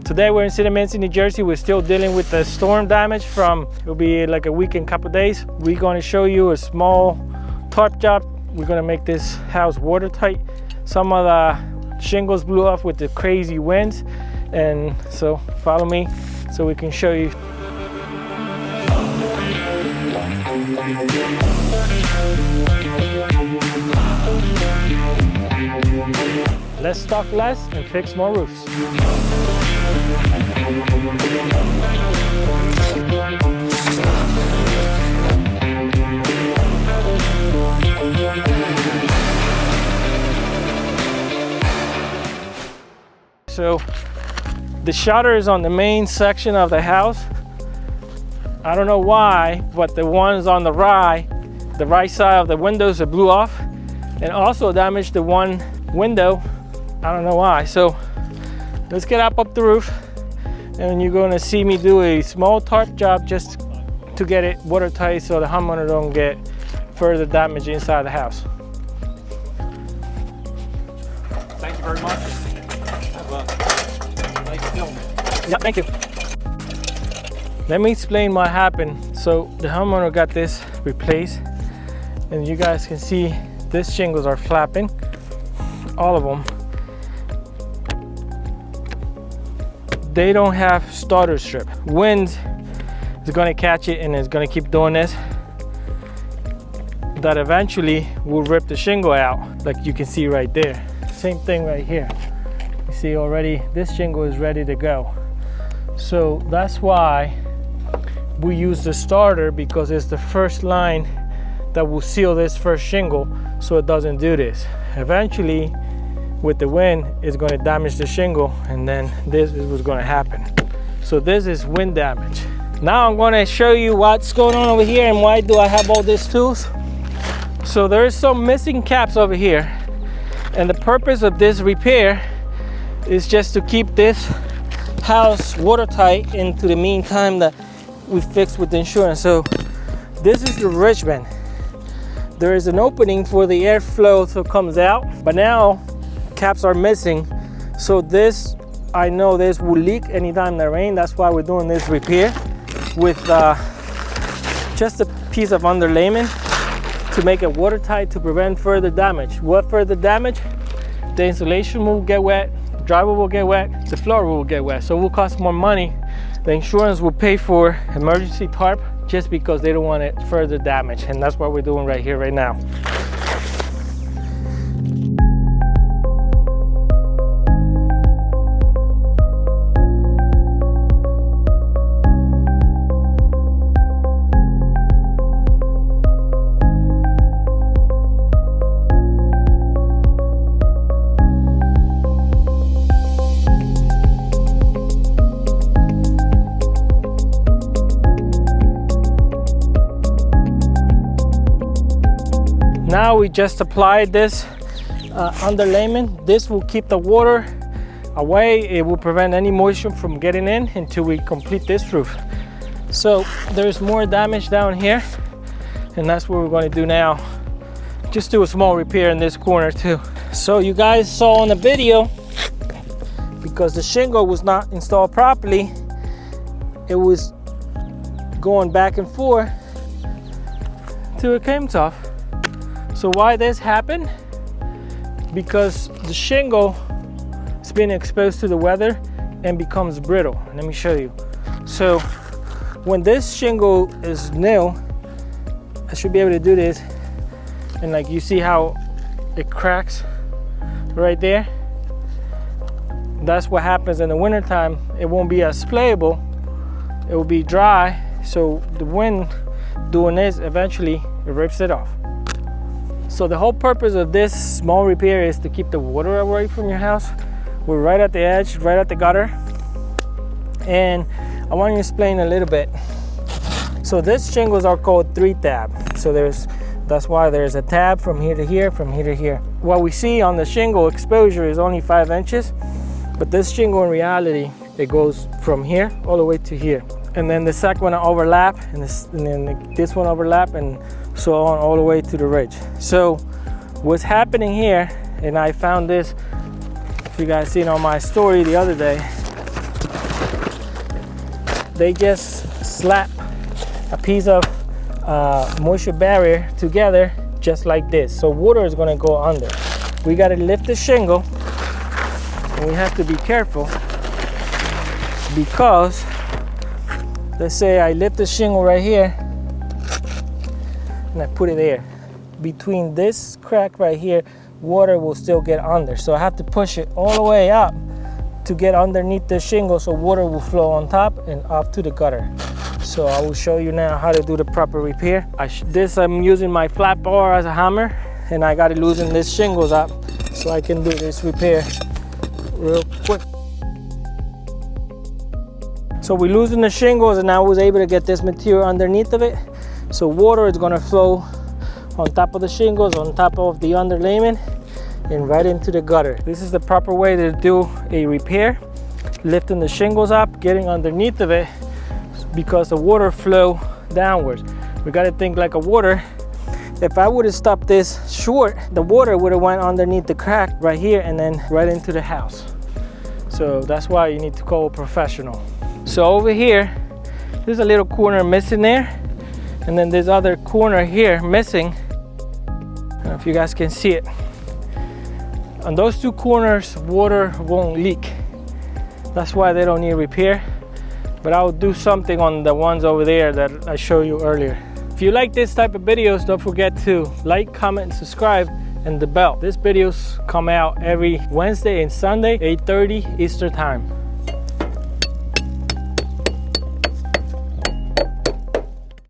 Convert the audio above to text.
Today we're in Cinemansy, New Jersey. We're still dealing with the storm damage from, it'll be like a week and couple days. We're going to show you a small tarp job. We're going to make this house watertight. Some of the shingles blew off with the crazy winds, and so follow me so we can show you. Let's talk less and fix more roofs. So the shutter is on the main section of the house. I don't know why, but the ones on the right side of the windows, it blew off, and also damaged the one window. I don't know why. So let's get up the roof, and you're going to see me do a small tarp job just to get it watertight so the homeowner don't get further damage inside the house. Thank you very much. Have a nice film. Yeah, thank you. Let me explain what happened. So the homeowner got this replaced, and you guys can see these shingles are flapping, all of them. They don't have starter strip. Wind is going to catch it and it's going to keep doing this. That eventually will rip the shingle out, like you can see right there. Same thing right here. You see already this shingle is ready to go. So that's why we use the starter, because it's the first line that will seal this first shingle so it doesn't do this. Eventually, with the wind, it's going to damage the shingle, and then this is what's going to happen. So this is wind damage. Now I'm going to show you what's going on over here and why do I have all these tools. So there is some missing caps over here, and the purpose of this repair is just to keep this house watertight into the meantime that we fix with the insurance. So this is the ridge vent. There is an opening for the airflow so it comes out, but now caps are missing. So this, I know this will leak anytime that rain. That's why we're doing this repair with just a piece of underlayment to make it watertight to prevent further damage. What further damage? The insulation will get wet, the driveway will get wet, the floor will get wet. So it will cost more money. The insurance will pay for emergency tarp just because they don't want it further damage. And that's what we're doing right here, right now. Now we just applied this underlayment. This will keep the water away. It will prevent any moisture from getting in until we complete this roof. So there's more damage down here, and that's what we're going to do now. Just do a small repair in this corner too. So you guys saw on the video, because the shingle was not installed properly, it was going back and forth till it came tough. So why this happened? Because the shingle is being exposed to the weather and becomes brittle. Let me show you. So when this shingle is new, I should be able to do this, and like you see how it cracks right there. That's what happens in the wintertime. It won't be as playable. It will be dry. So the wind doing this, eventually it rips it off. So the whole purpose of this small repair is to keep the water away from your house. We're right at the edge, right at the gutter. And I want to explain a little bit. So these shingles are called 3-tab. So that's why there's a tab from here to here, from here to here. What we see on the shingle exposure is only 5 inches, but this shingle in reality, it goes from here all the way to here. And then the second one overlap, and then this one overlap, and so on all the way to the ridge. So what's happening here, and I found this, if you guys seen on my story the other day, they just slap a piece of moisture barrier together just like this. So water is going to go under. We got to lift the shingle, and we have to be careful because let's say I lift the shingle right here and I put it there. Between this crack right here, water will still get under. So I have to push it all the way up to get underneath the shingle so water will flow on top and up to the gutter. So I will show you now how to do the proper repair. I'm using my flat bar as a hammer, and I got to loosen these shingles up so I can do this repair real quick. So we loosened the shingles, and I was able to get this material underneath of it. So water is going to flow on top of the shingles, on top of the underlayment, and right into the gutter. This is the proper way to do a repair. Lifting the shingles up, getting underneath of it, because the water flow downwards. We got to think like a water. If I would have stopped this short, the water would have went underneath the crack right here and then right into the house. So that's why you need to call a professional. So over here, there's a little corner missing there, and then there's other corner here missing. I don't know if you guys can see it. On those two corners, water won't leak. That's why they don't need repair. But I'll do something on the ones over there that I showed you earlier. If you like this type of videos, don't forget to like, comment, and subscribe, and the bell. These videos come out every Wednesday and Sunday, 8:30 Eastern time.